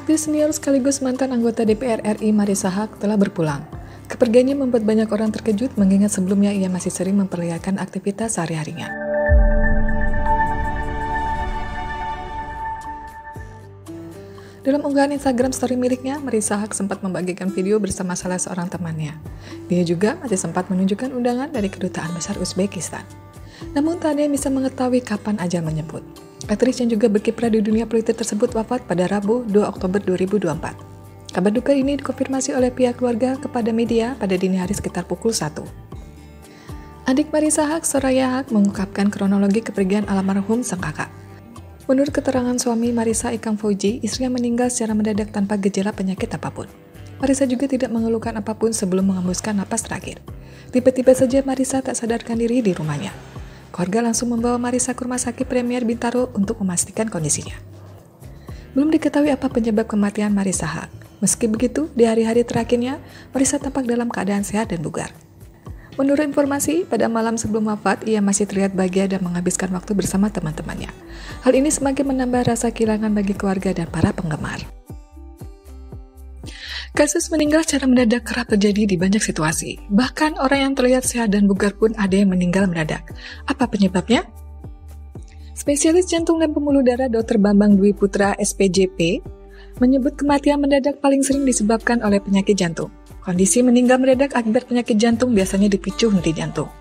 Aktris senior sekaligus mantan anggota DPR RI Marissa Haque telah berpulang. Kepergiannya membuat banyak orang terkejut mengingat sebelumnya ia masih sering memperlihatkan aktivitas sehari-harinya. Dalam unggahan Instagram story miliknya, Marissa Haque sempat membagikan video bersama salah seorang temannya. Dia juga masih sempat menunjukkan undangan dari Kedutaan Besar Uzbekistan. Namun tak ada yang bisa mengetahui kapan ajal menjemput. Aktris yang juga berkiprah di dunia politik tersebut wafat pada Rabu 2 Oktober 2024. Kabar duka ini dikonfirmasi oleh pihak keluarga kepada media pada dini hari sekitar pukul 1. Adik Marissa Haque, Soraya Haque, mengungkapkan kronologi kepergian almarhum sang kakak. Menurut keterangan suami Marissa, Ikang Fauji, istrinya meninggal secara mendadak tanpa gejala penyakit apapun. Marissa juga tidak mengeluhkan apapun sebelum mengembuskan napas terakhir. Tiba-tiba saja Marissa tak sadarkan diri di rumahnya. Keluarga langsung membawa Marissa ke Rumah Sakit Premier Bintaro untuk memastikan kondisinya. Belum diketahui apa penyebab kematian Marissa Haque. Meski begitu, di hari-hari terakhirnya, Marissa tampak dalam keadaan sehat dan bugar. Menurut informasi, pada malam sebelum wafat, ia masih terlihat bahagia dan menghabiskan waktu bersama teman-temannya. Hal ini semakin menambah rasa kehilangan bagi keluarga dan para penggemar. Kasus meninggal secara mendadak kerap terjadi di banyak situasi. Bahkan orang yang terlihat sehat dan bugar pun ada yang meninggal mendadak. Apa penyebabnya? Spesialis jantung dan pembuluh darah Dr. Bambang Dwi Putra, SPJP, menyebut kematian mendadak paling sering disebabkan oleh penyakit jantung. Kondisi meninggal mendadak akibat penyakit jantung biasanya dipicu henti jantung.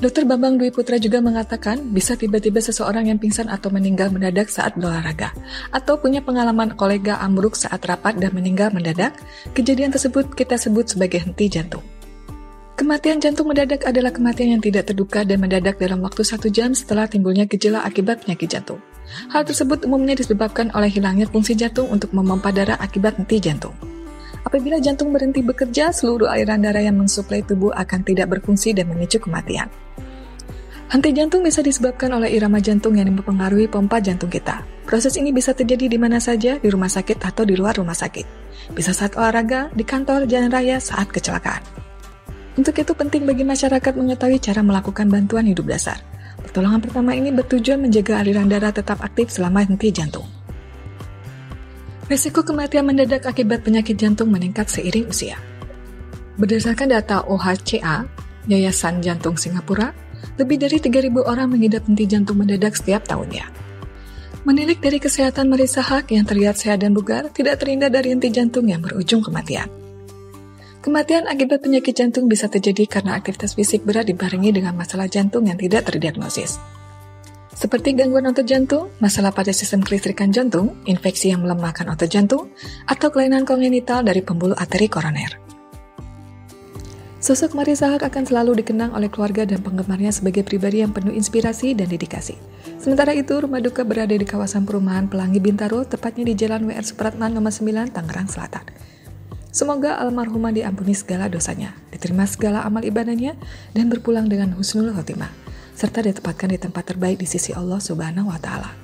Dr. Bambang Dwi Putra juga mengatakan bisa tiba-tiba seseorang yang pingsan atau meninggal mendadak saat berolahraga, atau punya pengalaman kolega ambruk saat rapat dan meninggal mendadak. Kejadian tersebut kita sebut sebagai henti jantung. Kematian jantung mendadak adalah kematian yang tidak terduga dan mendadak dalam waktu 1 jam setelah timbulnya gejala akibat penyakit jantung. Hal tersebut umumnya disebabkan oleh hilangnya fungsi jantung untuk memompa darah akibat henti jantung. Apabila jantung berhenti bekerja, seluruh aliran darah yang mensuplai tubuh akan tidak berfungsi dan memicu kematian. Henti jantung bisa disebabkan oleh irama jantung yang mempengaruhi pompa jantung kita. Proses ini bisa terjadi di mana saja, di rumah sakit atau di luar rumah sakit. Bisa saat olahraga, di kantor, jalan raya, saat kecelakaan. Untuk itu penting bagi masyarakat mengetahui cara melakukan bantuan hidup dasar. Pertolongan pertama ini bertujuan menjaga aliran darah tetap aktif selama henti jantung. Risiko kematian mendadak akibat penyakit jantung meningkat seiring usia. Berdasarkan data OHCA, Yayasan Jantung Singapura, lebih dari 3.000 orang mengidap henti jantung mendadak setiap tahunnya. Menilik dari kesehatan Marissa Haque yang terlihat sehat dan bugar, tidak terhindar dari henti jantung yang berujung kematian. Kematian akibat penyakit jantung bisa terjadi karena aktivitas fisik berat dibarengi dengan masalah jantung yang tidak terdiagnosis. Seperti gangguan otot jantung, masalah pada sistem kelistrikan jantung, infeksi yang melemahkan otot jantung, atau kelainan kongenital dari pembuluh arteri koroner. Sosok Marissa Haque akan selalu dikenang oleh keluarga dan penggemarnya sebagai pribadi yang penuh inspirasi dan dedikasi. Sementara itu, rumah duka berada di kawasan perumahan Pelangi Bintaro, tepatnya di Jalan WR Supratman nomor 9, Tangerang Selatan. Semoga almarhumah diampuni segala dosanya, diterima segala amal ibadahnya, dan berpulang dengan husnul khotimah, serta ditempatkan di tempat terbaik di sisi Allah Subhanahu wa Ta'ala.